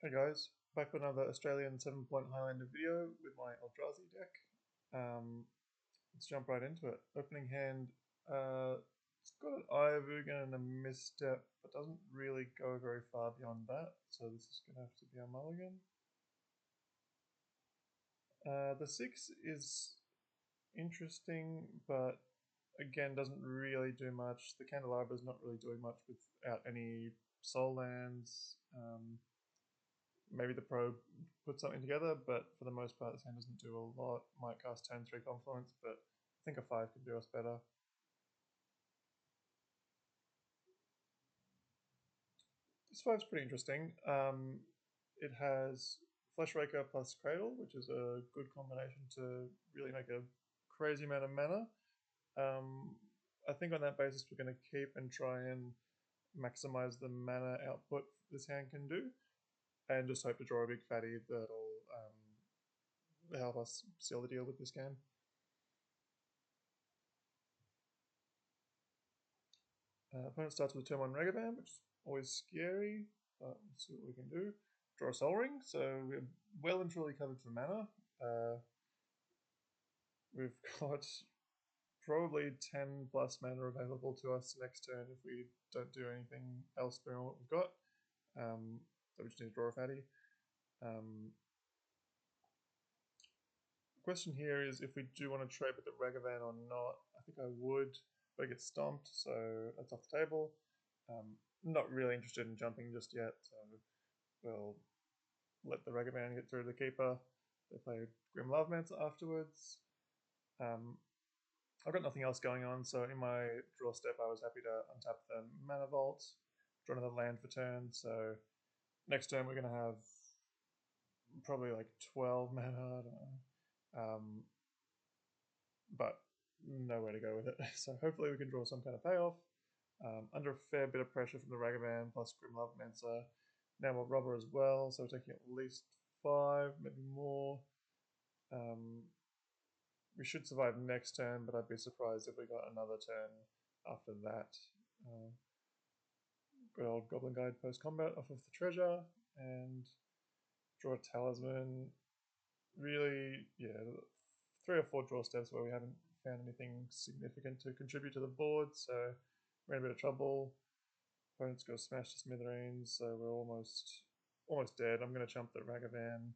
Hey guys, back with another Australian 7-point Highlander video with my Eldrazi deck. Um, let's jump right into it. Opening hand, it's got an Eye of Ugin and a Misstep, but doesn't really go very far beyond that, so this is going to have to be a mulligan. The 6 is interesting, but again doesn't really do much. The Candelabra is not really doing much without any soul lands. Maybe the pro put something together, but for the most part, this hand doesn't do a lot. Might cast turn 3 Confluence, but I think a 5 could do us better. This 5 is pretty interesting. It has Fleshraker plus Cradle, which is a good combination to really make a crazy amount of mana. I think on that basis, we're going to keep and try and maximize the mana output this hand can do, and just hope to draw a big fatty that'll help us seal the deal with this game. Opponent starts with a turn 1 Regabam, which is always scary, but we'll see what we can do. Draw a Soul Ring, so we're well and truly covered for mana. We've got probably 10 plus mana available to us next turn if we don't do anything else beyond what we've got. So we just need to draw a fatty. The question here is if we do want to trade with the Ragavan or not. I think I would, but it gets stomped, so that's off the table. Not really interested in jumping just yet, so we'll let the Ragavan get through the keeper. They play Grim Lovemancer afterwards. I've got nothing else going on, so in my draw step I was happy to untap the Mana Vault, draw another land for turn, so next turn we're going to have probably like 12 mana, I don't know. But nowhere to go with it. So hopefully we can draw some kind of payoff. Under a fair bit of pressure from the Ragavan plus Grim Lovemancer. Now we're Robber as well, so we're taking at least 5, maybe more. We should survive next turn, but I'd be surprised if we got another turn after that. Good old Goblin Guide post-combat off of the treasure, and draw a Talisman. Really, yeah, 3 or 4 draw steps where we haven't found anything significant to contribute to the board, so we're in a bit of trouble. Opponent's got smash to smithereens, so we're almost dead. I'm going to jump the Ragavan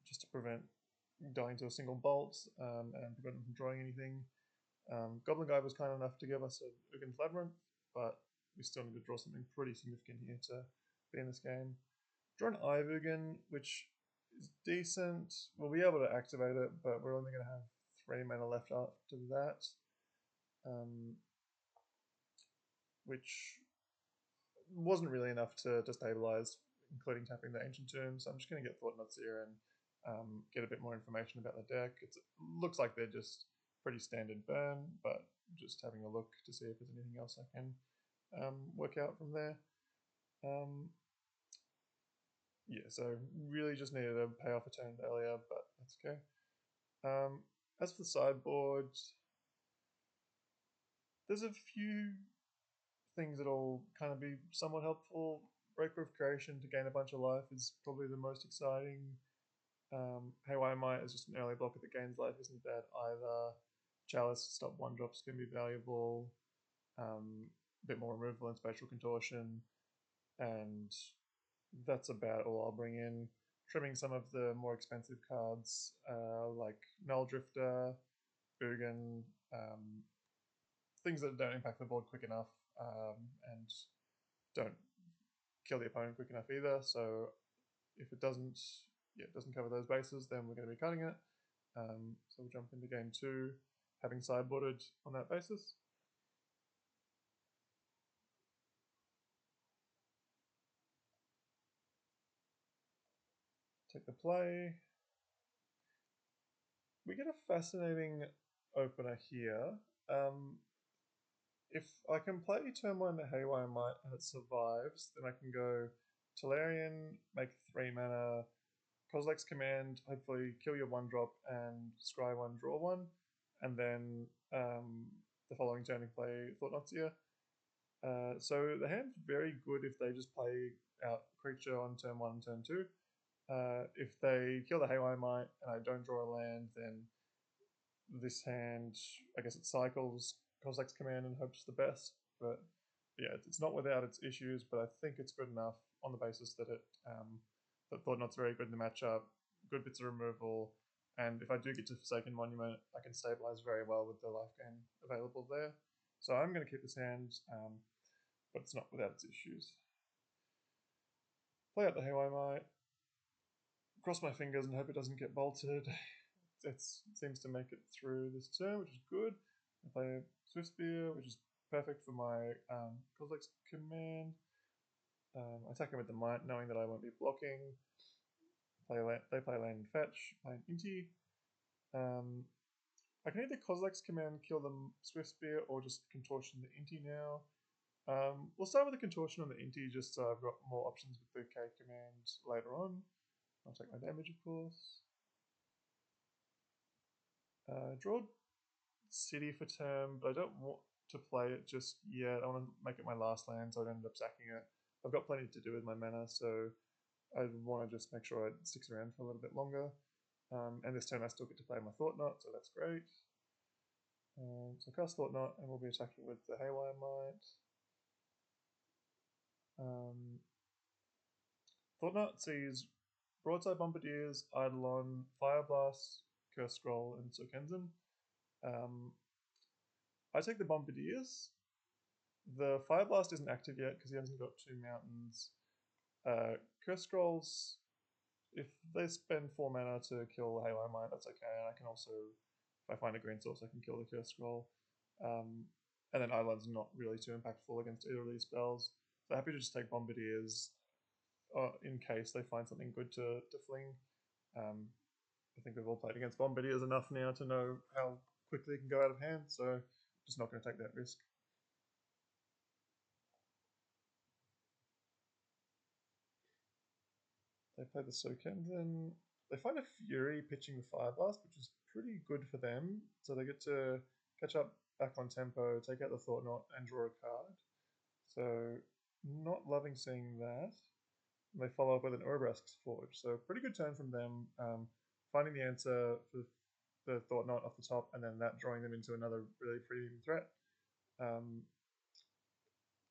just to prevent dying to a single bolt and prevent them from drawing anything. Goblin Guide was kind enough to give us a Uggin's Labyrinth, but we still need to draw something pretty significant here to be in this game. Draw an Eye of Ugin, which is decent. We'll be able to activate it, but we're only going to have 3 mana left after that, which wasn't really enough to stabilize, including tapping the Ancient Tomb. So I'm just going to get Thought-Knots here and get a bit more information about the deck. It looks like they're just pretty standard burn, but just having a look to see if there's anything else I can work out from there. Yeah, so really just needed to pay off a turn earlier, but that's okay. As for the sideboard, there's a few things that'll kind of be somewhat helpful. Breakproof Creation to gain a bunch of life is probably the most exciting. Haywire Might is just an early blocker that gains life, isn't bad either. Chalice to stop 1-drops can be valuable. A bit more removal and spatial contortion, and that's about all I'll bring in. Trimming some of the more expensive cards like Null Drifter, Ugin, things that don't impact the board quick enough and don't kill the opponent quick enough either. So if it doesn't cover those bases, then we're going to be cutting it. So we'll jump into game 2, having sideboarded on that basis. Take the play. We get a fascinating opener here. If I can play turn 1 to Haywire Might and it survives, then I can go Tolarian, make 3 mana, Kozilek's Command, hopefully kill your 1-drop and scry 1, draw 1, and then the following turn I can play Thought-Knots here. So the hand's very good if they just play out creature on turn 1 and turn 2. If they kill the Haywire Might and I don't draw a land, then this hand, I guess it cycles Kozak's Command and hopes the best. But yeah, it's not without its issues, but I think it's good enough on the basis that that Thought-Knot's very good in the matchup, good bits of removal, and if I do get to Forsaken Monument, I can stabilize very well with the life gain available there. So I'm going to keep this hand, but it's not without its issues. Play out the Haywire Might, cross my fingers and hope it doesn't get bolted. It seems to make it through this turn, which is good. I play Swift Spear, which is perfect for my Kozak's Command. I attack him with the Might, knowing that I won't be blocking. They play land and fetch, play an Inti. I can either Kozak's Command kill the Swift Spear or just Contortion the Inti now. We'll start with the Contortion on the Inti just so I've got more options with the K command later on. I'll take my damage, of course. Draw City for turn, but I don't want to play it just yet. I want to make it my last land so I don't end up sacking it. I've got plenty to do with my mana, so I want to just make sure it sticks around for a little bit longer. And this turn I still get to play my Thought-Knot, so that's great. So cast Thought-Knot, and we'll be attacking with the Haywire Might. Thought-Knot sees Broadside Bombardiers, Eidolon, Fire Blast, Curse Scroll, and Sokenzen. I take the Bombardiers. The Fire Blast isn't active yet because he hasn't got 2 mountains. Curse Scrolls, if they spend 4 mana to kill the Haywire Might, that's okay. And I can also, if I find a green source, I can kill the Curse Scroll. And then Eidolon's not really too impactful against either of these spells. So happy to just take Bombardiers in case they find something good to fling. I think we've all played against Bombardiers enough now to know how quickly it can go out of hand, so just not going to take that risk. They play the Sokenzen. They find a Fury pitching the Fire Blast, which is pretty good for them. So they get to catch up back on tempo, take out the Thought-Knot, and draw a card. So not loving seeing that. And they follow up with an Urabrask's Forge. So pretty good turn from them. Finding the answer for the Thought-Knot off the top, and then that drawing them into another really premium threat.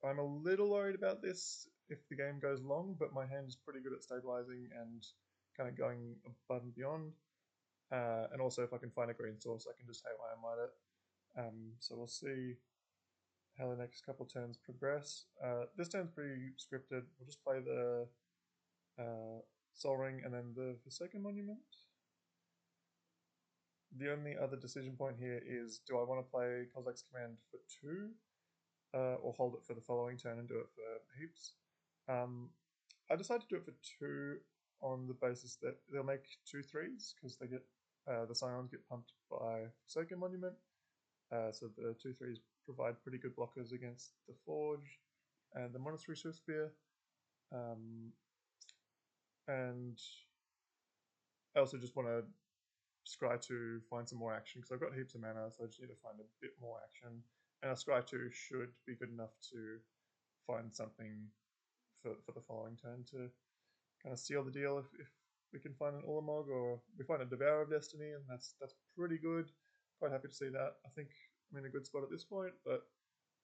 I'm a little worried about this if the game goes long, but my hand is pretty good at stabilizing and kind of going above and beyond. And also, if I can find a green source, I can just Haywire Might it. So we'll see how the next couple turns progress. This turn's pretty scripted. We'll just play the Sol Ring and then the Forsaken Monument. The only other decision point here is, do I want to play Kozak's Command for 2? Or hold it for the following turn and do it for heaps. I decided to do it for 2 on the basis that they'll make 2 3s because they get the Scions get pumped by Forsaken Monument. So the 2 3s provide pretty good blockers against the Forge and the Monastery Swift Spear. And I also just want to scry to find some more action because I've got heaps of mana, so I just need to find a bit more action. And a scry 2 should be good enough to find something for the following turn to kind of seal the deal if we can find an Ulamog or we find a Devourer of Destiny, and that's pretty good. Quite happy to see that. I think I'm in a good spot at this point, but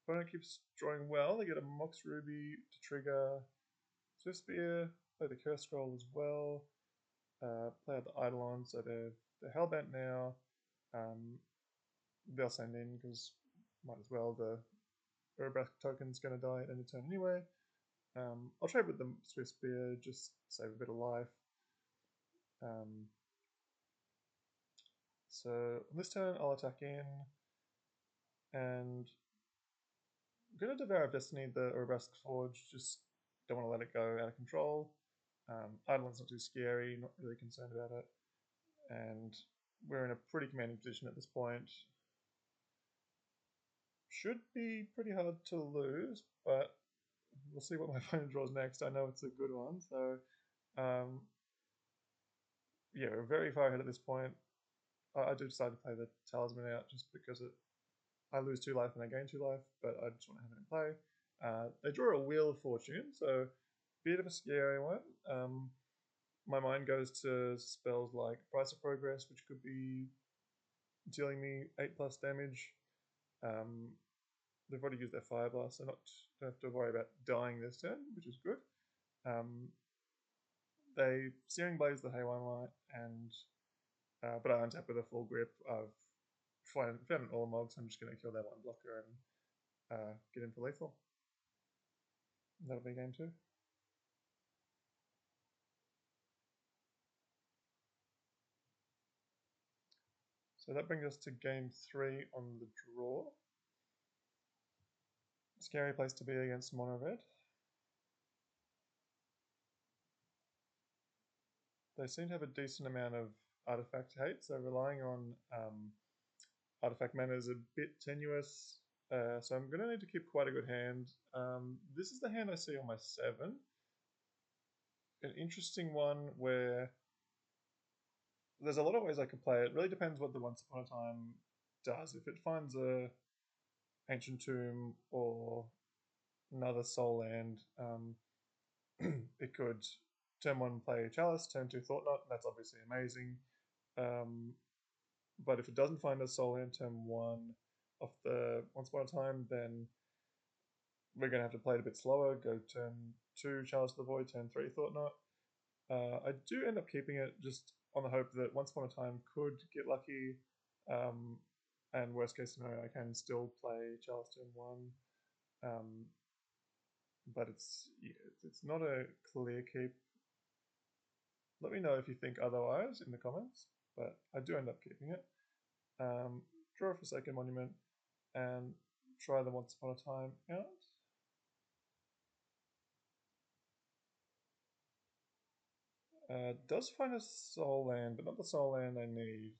opponent keeps drawing well. They get a Mox Ruby to trigger Swift Spear, play the Curse Scroll as well, play out the Eidolon, so they're hellbent now. They'll send in because might as well. The Urabrask token's going to die at any turn anyway. I'll trade with the Swift Spear, just save a bit of life. So on this turn, I'll attack in, and I'm going to Devour of Destiny the Urabrask's Forge, just don't want to let it go out of control. Eidolon's not too scary, not really concerned about it. And we're in a pretty commanding position at this point. Should be pretty hard to lose, but we'll see what my opponent draws next. I know it's a good one, so yeah, we're very far ahead at this point. I do decide to play the Talisman out just because I lose 2 life and I gain 2 life, but I just want to have it in play. They draw a Wheel of Fortune, so a bit of a scary one. My mind goes to spells like Price of Progress, which could be dealing me 8+ damage. They've already used their Fire Blast, so don't have to worry about dying this turn, which is good. They Searing Blaze the Haywire Might, and but I untap with a full grip. I've found an Ormog, so I'm just going to kill that one blocker and get in for lethal. That'll be game 2. So that brings us to game 3 on the draw. Scary place to be against mono red. They seem to have a decent amount of artifact hate, so relying on artifact mana is a bit tenuous. So I'm going to need to keep quite a good hand. This is the hand I see on my 7. An interesting one where there's a lot of ways I could play it. It really depends what the Once Upon a Time does. If it finds a Ancient Tomb or another Soul Land, it could turn 1 play Chalice, turn 2 Thought Knot. That's obviously amazing. But if it doesn't find a Soul Land turn 1 off the Once Upon a Time, then we're going to have to play it a bit slower. Go turn 2 Chalice of the Void, turn 3 Thought Knot. I do end up keeping it just on the hope that Once Upon a Time could get lucky, and worst case scenario, I can still play Chalice turn 1. But it's not a clear keep. Let me know if you think otherwise in the comments, but I do end up keeping it. Draw a Forsaken Monument and try the Once Upon a Time out. Does find a Soul Land, but not the Soul Land I need.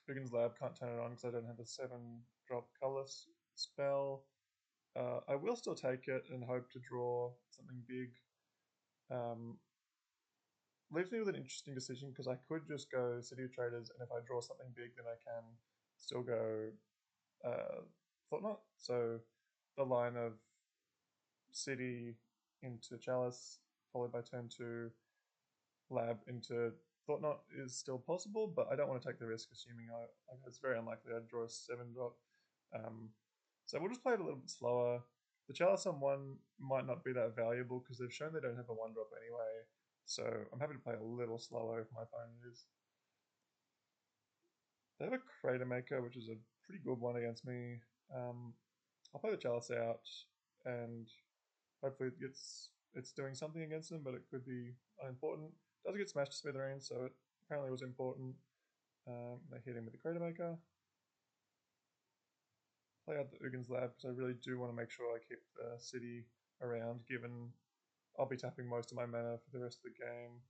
Uggin's Lab can't turn it on because I don't have a 7-drop colorless spell. I will still take it and hope to draw something big. Leaves me with an interesting decision because I could just go City of Traders, and if I draw something big, then I can still go Thought Knot. So the line of City into Chalice, followed by turn 2 Lab into Thought Knot is still possible, but I don't want to take the risk assuming it's very unlikely I'd draw a 7-drop. So we'll just play it a little bit slower. The Chalice on 1 might not be that valuable because they've shown they don't have a 1-drop anyway, so I'm happy to play a little slower if my opponent is. They have a Crater Maker, which is a pretty good one against me. I'll play the Chalice out, and hopefully it's doing something against them, but it could be unimportant. It does get smashed to smithereens, so it apparently was important. They hit him with the Crater Maker. Play out the Uggin's Lab because I really do want to make sure I keep the city around, given I'll be tapping most of my mana for the rest of the game.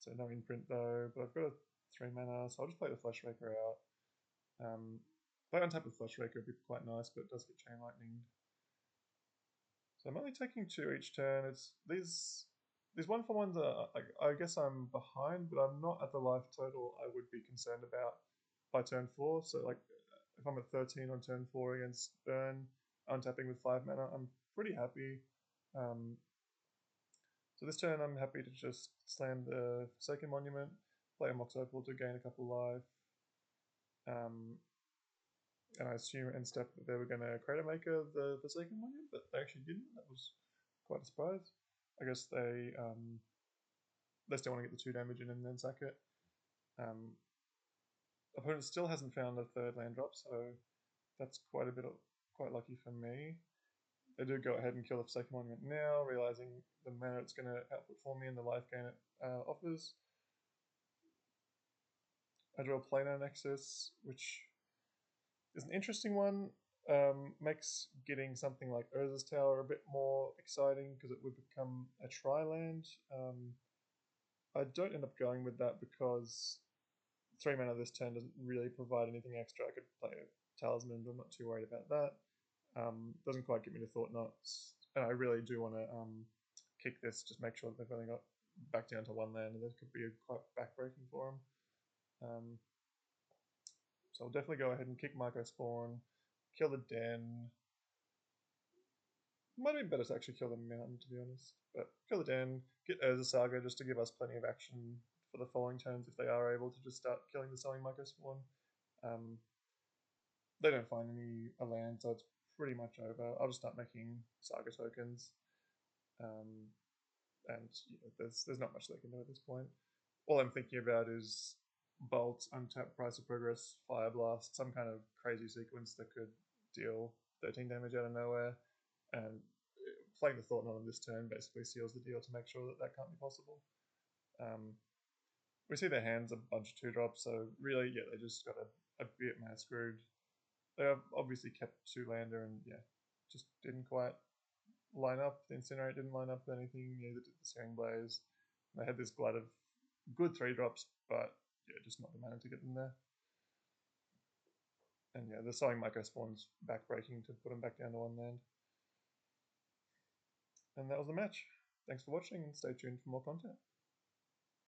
So no imprint though, but I've got a 3 mana, so I'll just play the Fleshraker out. Play on tap with Fleshraker would be quite nice, but it does get Chain Lightning. So I'm only taking 2 each turn. It's these 1-for-1s are, I guess I'm behind, but I'm not at the life total I would be concerned about by turn 4. So like if I'm at 13 on turn 4 against Burn, untapping with 5 mana, I'm pretty happy. So this turn I'm happy to just slam the Forsaken Monument, play a Mox Opal to gain a couple life. And I assume end step that they were going to Crater Maker the Forsaken Monument, but they actually didn't. That was quite a surprise. I guess they still want to get the 2 damage in and then sack it. Opponent still hasn't found a 3rd land drop, so that's quite lucky for me. They do go ahead and kill the Forsaken Monument now, realizing the mana it's going to output for me and the life gain it offers. I draw a Planar Nexus, which is an interesting one. Makes getting something like Urza's Tower a bit more exciting because it would become a tri-land. I don't end up going with that because 3 mana this turn doesn't really provide anything extra. I could play a Talisman, but I'm not too worried about that. Doesn't quite get me to Thought Knots, and I really do want to kick this, just make sure that they've only got back down to 1 land, and that could be quite backbreaking for them. So I'll definitely go ahead and kick Micro Spawn, kill the Den, Might be better to actually kill the mountain, to be honest. But kill the den, get Urza Saga just to give us plenty of action for the following turns if they are able to just start killing the Sowing Microspawn. Um, they don't find any land, so it's pretty much over. I'll just start making Saga tokens. Um, and there's not much they can do at this point. All I'm thinking about is Bolt, Untap, Price of Progress, Fire Blast, some kind of crazy sequence that could deal 13 damage out of nowhere. And playing the Thought Knot on this turn basically seals the deal to make sure that that can't be possible. We see their hands a bunch of 2-drops, so really, yeah, they just got a bit mad screwed. They have obviously kept 2-lander and, yeah, just didn't quite line up. The Incinerate didn't line up with anything, neither did the Searing Blaze. They had this glut of good 3-drops, but yeah, just not the mana to get them there. And yeah, the Sowing Microspawn's backbreaking to put them back down to 1 land. And that was the match. Thanks for watching and stay tuned for more content.